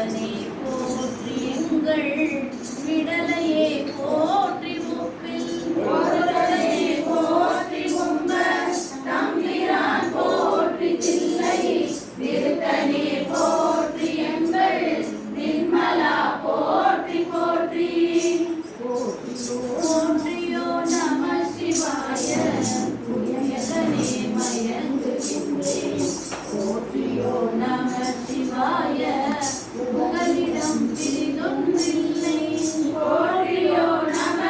விருத்தனே போற்றி எங்கள் விடலையே போற்றி முப்பில் ஒருவரையே போற்றி உம்ப தம்பிரான் போற்றி தில்லை விருத்தனே போற்றி எங்கள் நிர்மலா போற்றி போற்றி போற்றியோ நம சிவாய புயகனே மயங்குகின்றேன் போற்றியோ நம சிவாய புகலிடம் பிரிதொன்றில்லை போற்றியோ நம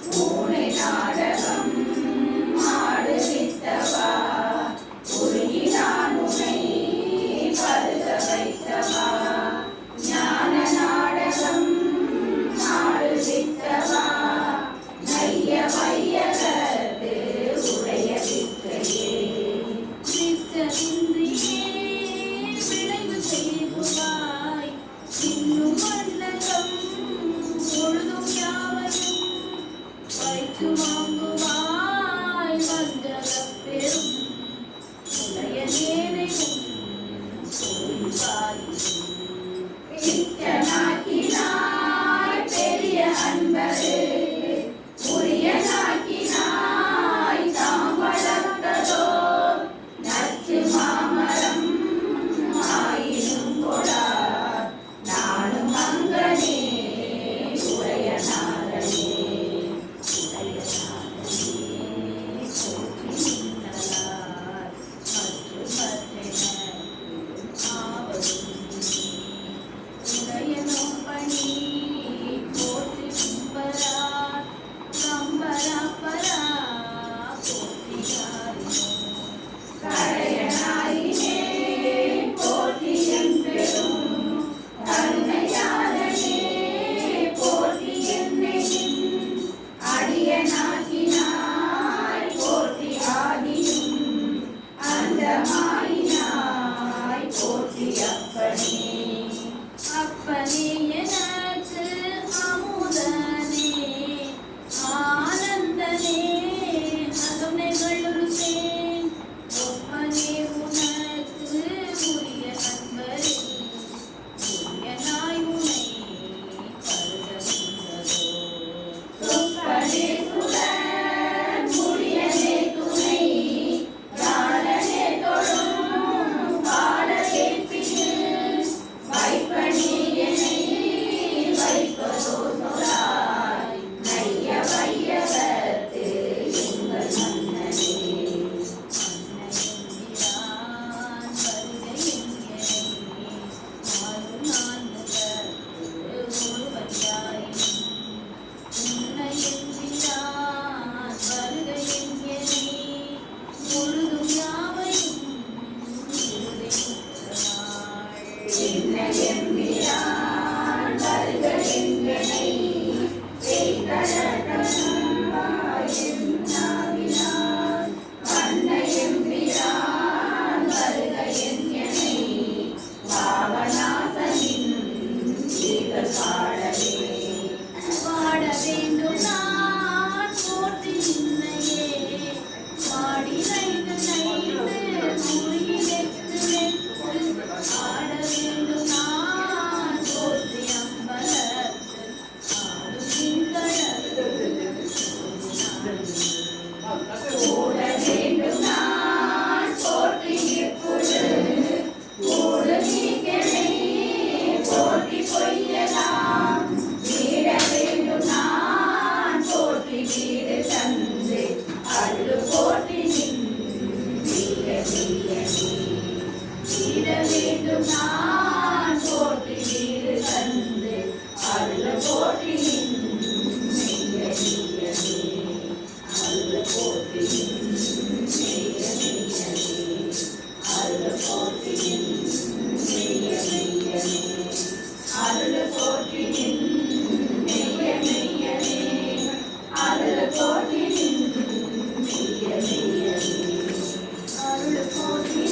பூனை நாடகம் ஆடுவித்தவா உருகினான் உனை பருக வைத்தவா ஞான நாடகம் ஆடுவித்தவா நைய வையகத்து உடைய வித்தையே இச்சனாக்கினாய் பெரிய அன்பரு உரியனாக்கினாய் தாம் வளர்த்ததோ நச்சு மாமரம் ஆயினும் கொடார் நானும் அங்கனே உடையநாதனே கரையனாயினே போற்றி என்பெரும் கருணையாளனே போற்றி என்னையும் அடியனாக்கினாய் போற்றி ஆதியும் அந்தமாயினாய் போற்றி அப்பனே அப்பனே எனக்கு அமுதனே ஆனந்தனே அகமைகளுருசேன் ஒப்பனே உனக்கு உரிய நண்பரே உரியனாய் உனை பருகவிந்ததோ சொப்பனே சுடர் முடியனே துணை காலனே தொழும் காலகேட்பினில் வைப்பனே என்னை வைப்பதோ சொலாய் நைய வையகத்து எங்கள் மன்னனே என்ன எம்பிரான் வருக எங்கனை நாவினான் வண்ண எம்பிரான் வருக எங்கனை பாவநாசனின் சீர்கள் பாடவே பாட வேண்டும் நான் போற்றி நின்னையே பாடி நைந்து குறியிட்டு ஆட வேண்டும் நான் போற்றி அம்பலத்து ஆடும் கூட வேண்டும் நான் போற்றி இப்பொழு கூடு நீக்கனை போற்றி பொய்யலாம் வீட வேண்டும் நான் போற்றி வீடு தந்து அருள் போற்றி வீட வேண்டும் நான் போற்றி வீடு தந்து அருள் போற்றி அருள் போற்றி அருள் போற்றி அருள் போற்றி அருள் போற்றி அருள் போற்றி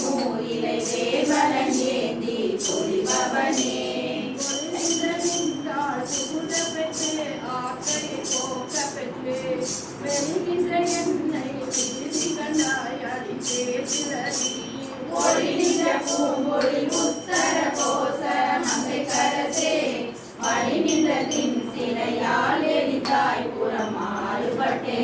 மூரிலை வேவலன் ஏந்தி பொலிபவனே ஒளிநின்ற பூம்பொழி உத்தர கோச மங்கை கரசே வழி நின்ற தின் சிலையால் எரித்தாய் புறம் மாறுபட்டே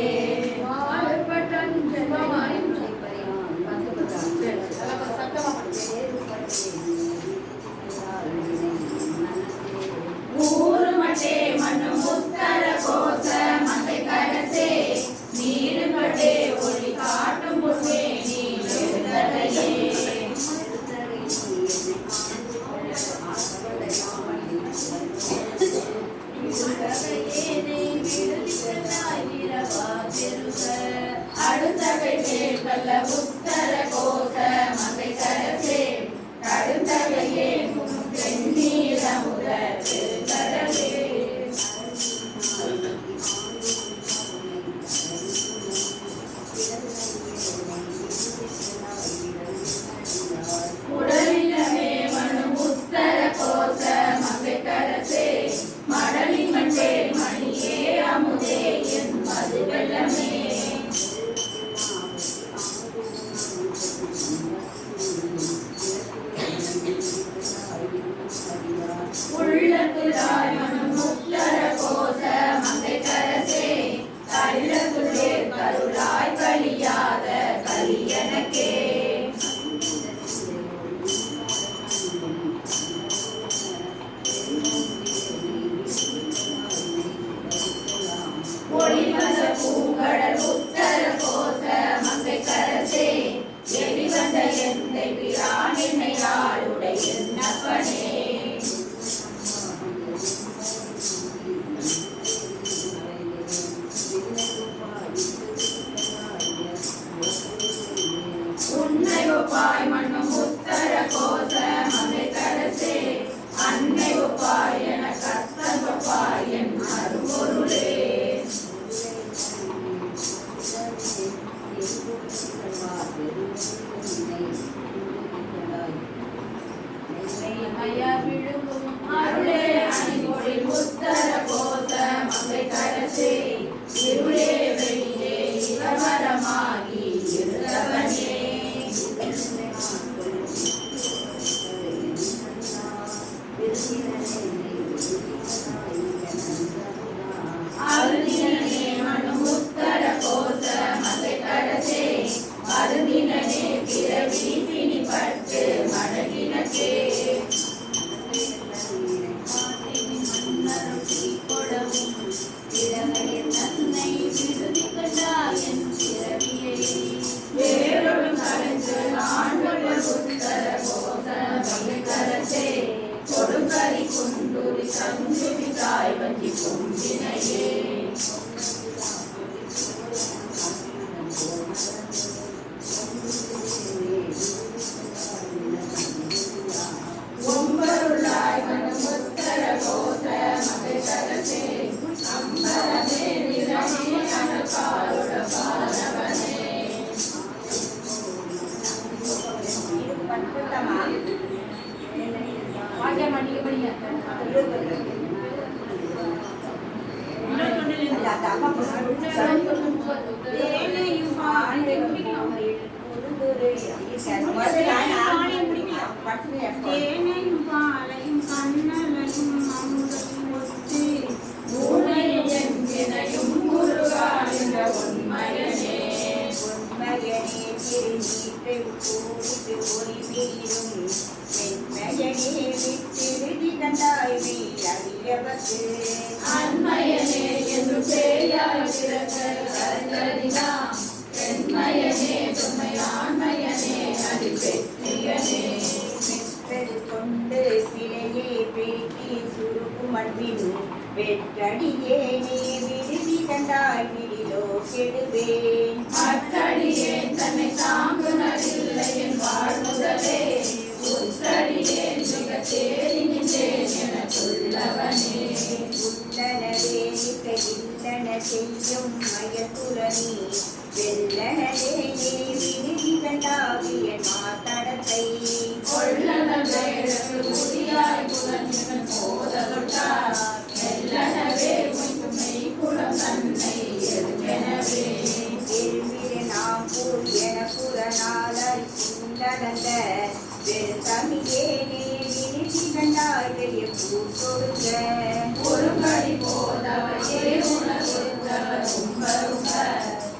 ஊருமட்டே மண்ணும் உத்தர கோச மங்கை கரசே நீருமட்டே ஒளி காட்டும் முன்னே நீ எழுந்ததையே அடுத்தகை மேல்வல்ல உத்தர கோச மங்கை கரசே கடுந்தகையே வெண்ணீர முதற்கு கடலே உடலினமே மண்ணும் உத்தர கோச மங்கை கரசே மடலி மண்டே மணியே அமுதே என் மது வெள்ளமே உள்ளத்துராய் மனம் உத்தர கோச மங்கை கரசே கள்ளத்துள்ளே கருளாய் கலியாத கலியனக்கே ஒளிவந்த பூங்கடல் உத்தர கோச மங்கை கரசே எரிவந்த எந்தை பிரான் என்னையாளுடைய என்னப்பனே உன்னை ஒப்பாய் மண்ணும் உத்தர கோச மங்கை கரசே அன்னை ஒப்பாய் என கத்தன் ஒப்பாய் என் அரும்பொருளே அருளே அணிமொழி உத்தர கோச மங்கை கரசே இருளே வெளியே இளவரமாகி இருந்தவனே அருதினே மண்ணும் உத்தர கோச மங்கை கரசே அருதினே பிறவி பிணிப்பட்டு மடகினக்கே வேறொரு கலைந்து ஆண்டவர் உத்தர கோச மங்கை கரசே கொடுங்கரி குண்டுரி சங்குரி தாய் வஞ்சி கும்பினையே ஒம்பருளாய் மனம் உத்தர கோச மங்கை கரசே அம்பரமே நிறமே அனக்காருட பாலவனே தேனையும் பாலையும் கண்ணலையும் அமுதையும் ஒத்து ஊனையும் என்கினையும் முருகா என்ற உண்மையனே உண்மையனே திருநீற்றை கூடித்து ஒளி மீறும் வெண்மையனே வித்திருதி கண்டாய்மை அறியவத்து அன்மையனே என்று பேயாய் பிறந்த கருந்ததினா பெண்மையனே தொன்மையாண்மையனே அடிப்பெற்றியனே மெத்தது கொண்டு பிழையே பெருக்கி சுருக்கும் அன்பின் வெற்றடியேனே விடுதி கண்டாய் விடிலோ கெடுவேன் அற்றடியேன் தன்னை தாங்குனதில்லை என் வாழ்முதலே உற்றடியேன் மிக தேறி நின்றேன் என சொல்லவனே உள்ளனவே நிற்க இல்லன செய்யும் மயத்துரணி வெள்ளனே விடுதி கண்டாவிய மாத்தட கலந்த வெறுந்தமிழேனே விருதி கண்டாய பூத்தொடுங்க ஒருபடி போதவையே உணர்வுத்தவ ரொம்ப ரொம்ப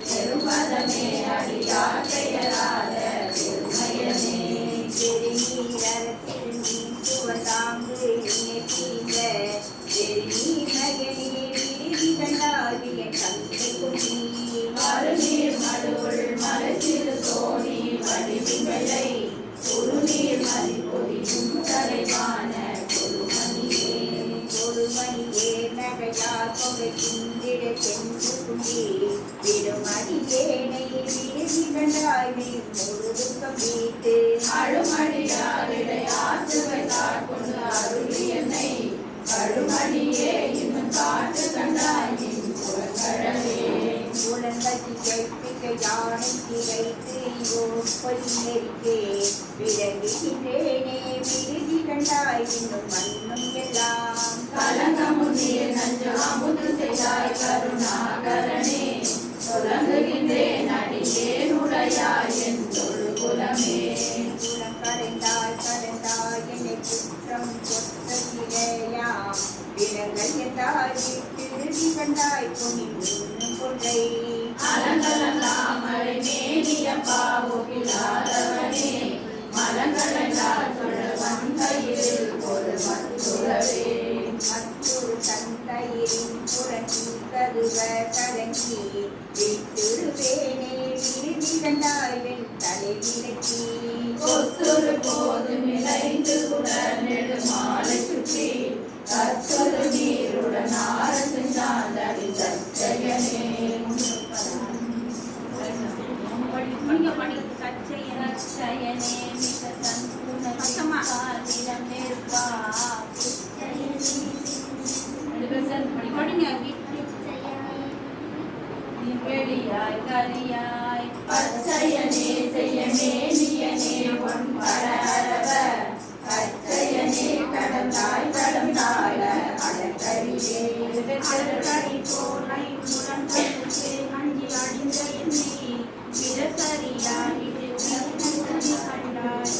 பெருமதமே அடியார் பெயராத பெருமையனே பெருநீரத்தில் நீ சுவதாங்கு என்னை தீங்க பெருநீர் மகனே விருதி கண்டாய தந்தை குடி மறுநீர் மடுவுள் மலைசிறு தோணி வடிவிங்களை குறுநீர் மதிப்பொதியும் தலைவான குருமணியே ஒருமணியே நகையார் கொகை சிந்திட சென்று குடி விடுமணியேனை விருதி கண்டாய் முழுதுக்கம் வீட்டு அழுமடியாரிடை ஆற்று வைத்தார் கொண்டு அருளி என்னை கழுமணியே இன்னும் காற்று கண்டாய் நின் புறக்கழலே உலகத்தி கேட்பிக்க யானை திரைத்து பொய்யறிக்கே விளங்குகின்றேனே விருதி கண்டாய் இன்னும் மண்ணும் எல்லாம் கலங்கமுன்னே நஞ்சு அமுது செய்தாய் கருணாகரனே தொடங்குகின்றேன் அடியேன் உடையாய் என் தொழுகுலமே குலம் கரைந்தாய் என்னை குற்றம் கொத்ததிலேயாம் விலங்கல் என்றாய் விருதி கண்டாய் பொன்னி இன்னும் கொன்றை அலங்கலெல்லாம் மழை மேனிய பாவுகில்லாதவனே மலங்களென்றால் தொழவன் கையில் ஒரு மத்துறவே மற்றொரு தந்தையின் புரட்சி கருவ கலங்கி விட்டுருவேனே விருதி கண்டாய் வெண் தலை விலக்கி கொத்துரு போது மிளைந்து உடன் நெடுமாலை சுற்றி கத்தொரு நீருடன் ஆரத்து சாந்தடி தச்சையனே நீங்க படி கச்சையன தச்சையனே மிக அசமா. தன்குணம் நிற்பா படிங்க வெளியாய் கரியாய் பச்சையனே செய்யனே நீயனே பொன் படரவ பச்சையனே கடந்தாய் கடந்தாய் அடக்கரியே அடக்கடி போலை முரண்பட்டு அஞ்சி அடிந்த என்னை விடசரியாய் கண்டாய்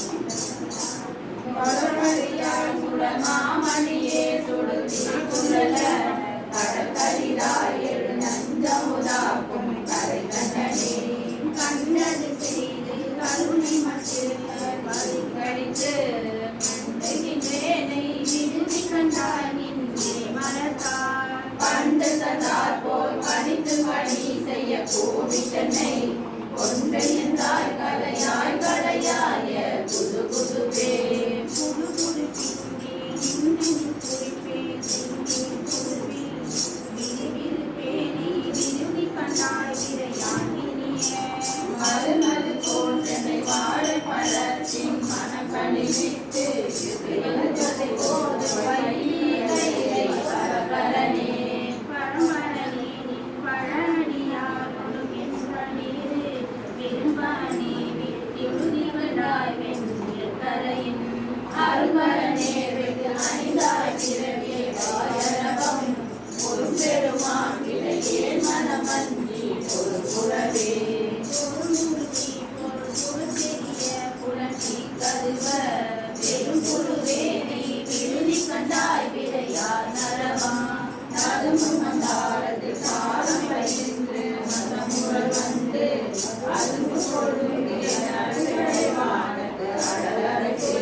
மலர்மறியாய் குடமாமணியே சுடுதி குழல கடற்கரிதாய் எழு நஞ்சமுதாக்கும் கரை கண்ணனே கண்ணது செய்து கருணை மட்டும் கடித்து மண்ணுகின்றேனை விருதி கண்டாய் நின்றே மரத்தார் பண்டு சதார் போல் பணித்து பணி செய்ய கூவிட்டனை கொண்டு என்றாய் கலையாய் கலையாய புது புதுவே புது புது பின்னே இன்னும் குறிப்பே சிங்கி குருவி விருவிருப்பேனே விருதி கண்டாய் விரையாண்டினிய மது மது போன்றனை வாழை பழத்தின் மனக்கணிவிட்டு எழுந்ததை போது வையை பரபரனே பரமரணே பழனியாரோடு என்ற நீரு விரும்பானே விருதி கண்டாய் வெண்ணிய கரையின் அருமரனே வெகு அணிந்தாய் பிறவியை வாயரவம் ஒரு பெருமான் இடையே மனமன்றி ஒரு புறவே பொருளுருத்தி பொருள் புலத்தி கருவ பெரும் புருவேனை விருதி கண்டாய் விரையார் நரவா நதுமும் மந்தாரத்து காலம் பயின்று மதமுறை வந்து அதுவு கொழுந்தே நடுவானது அடலரசே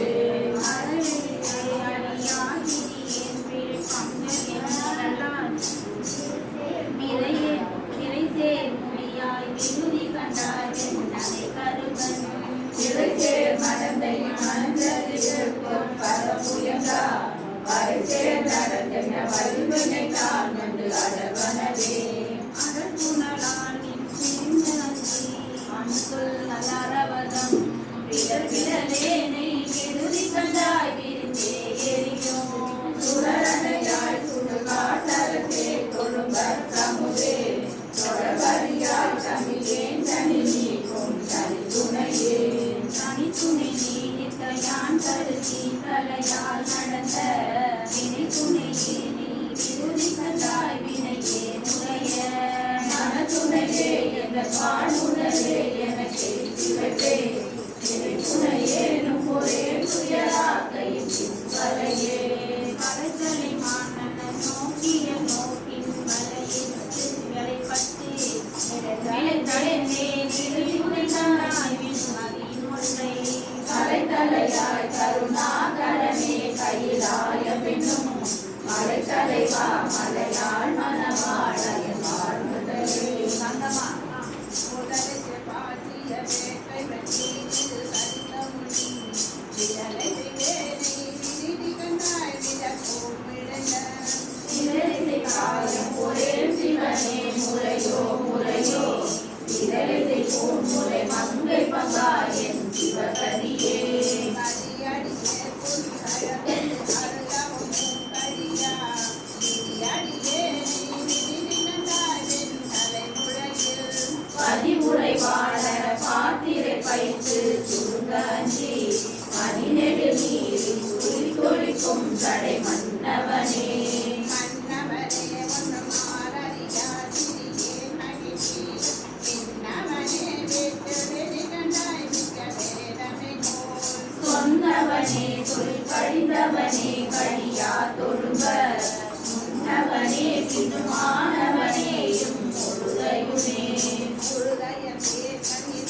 இறைசேர் மடந்தை மணந்ததிருக்கும் பரமுயங்கா வரைசேர் நடந்தென வலிமையை தான் வந்து அடவனவே விடலேனை விருதி கண்டாய் விரிந்தே எரியும் சுடரணையாய் சுடுகாட்டரசே தொழும்பர் தமுதே தொடர்வரியாய் தமிழேன் தனி நீக்கும் தனி துணையே தனித்துணை நீடித்த யான் கருதி தலையால் நடந்த வினை துணையே நீ விருதி கண்டாய் வினையே முறைய மனத்துணையே என்ற பாடுணரே என கேட்கிறதே துணை கருணாகரனே கையிலாய பெண்ணும் மலைத்தலைவா மலையாள் மணவாளன் வாழ்முதலே சங்கமா முதலில் பாட்டிய வேட்டை வெற்றி சரித்தமுடி விரலை வேலை விரிதி கண்டாய் விரப்போம் விடல இதழிசை காயம் ஒரே சிவனே முறையோ முறையோ இதழிசை முறை மங்கை பகா என் சிவகதியே கரியாடியே புல்கழகல் அருளவும் கரியா விரியாடியே விரிதி கண்டாய் வெண் தலைமுறையில் பதிமுறை வாழ பாத்திரை பைத்து சுருங்கி மதிநெடு நீரில் துளித்தொழிக்கும் தடை மன்னவனே மன்னவனே ஒன்று மாறறியா திரியே மகிழ்ச்சி பின்னவனே வெட்டு வெறி கண்டாய் மிக்க வேதமை போல் சொன்னவனே சொல் கழிந்தவனே கழியா தொழும்ப முன்னவனே பின்னுமானவனேயும் முழுதையுமே உருதயமே கண்ணி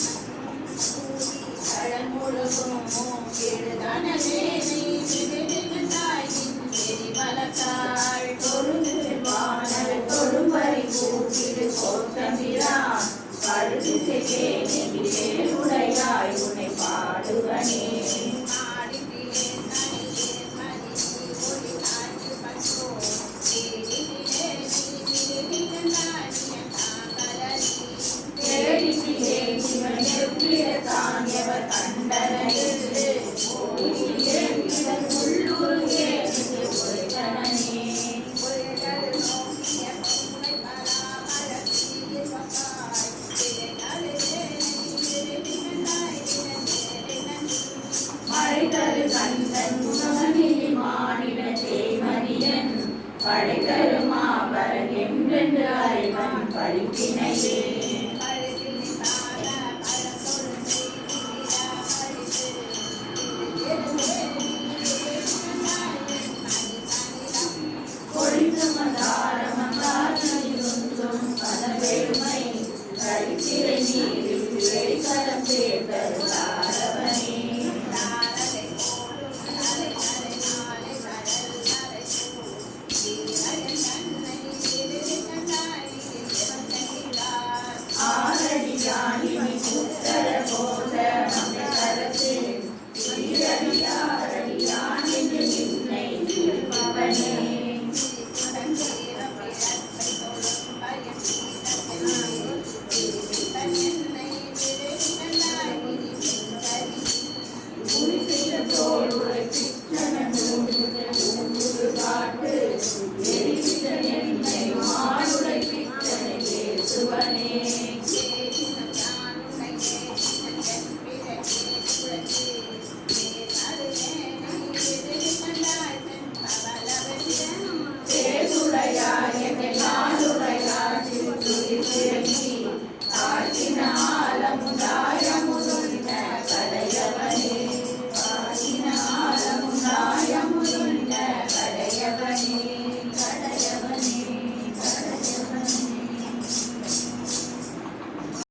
கூடி கடல் முழுகும் எழுதனவே நீ விருது கண்டாய் நின் வெறி வளர்த்தாள் தொழுவானல் தொழும்பறி கூட்டிடு கோத்தமிரான் கழுதிசை கேணிலே உடையாய் உனை பாடுவனே ஆடிலே தனியே மதியே ஒளி காற்று பற்றோ ஏடிலே நீ விருது கண்டாய் என் தாங்கலி தேடிலே சிவன் எவ்விடத்தான் எவர் கண்டனையில் ஓடியே இதன் உள்ளுருகே என்று உரைத்தனனே உலகல் நோக்கிய பொம்மை பராமரத்தில் வந்தாய் திரைகளிலே நீ விருது கண்டாய் திறந்தேறி நன்றி மழைதரு கந்தன் முகமனில் மாநில தேமதியன் படைதருமாவரன் என்றென்று அறிவன் பழிப்பினையே கழுத்தில் சார பழம்பொருளை விரியா பறித்து கொழித்து மந்தார மந்தாரனிருந்தும் பதவெழுமை கழித்திரை நீர்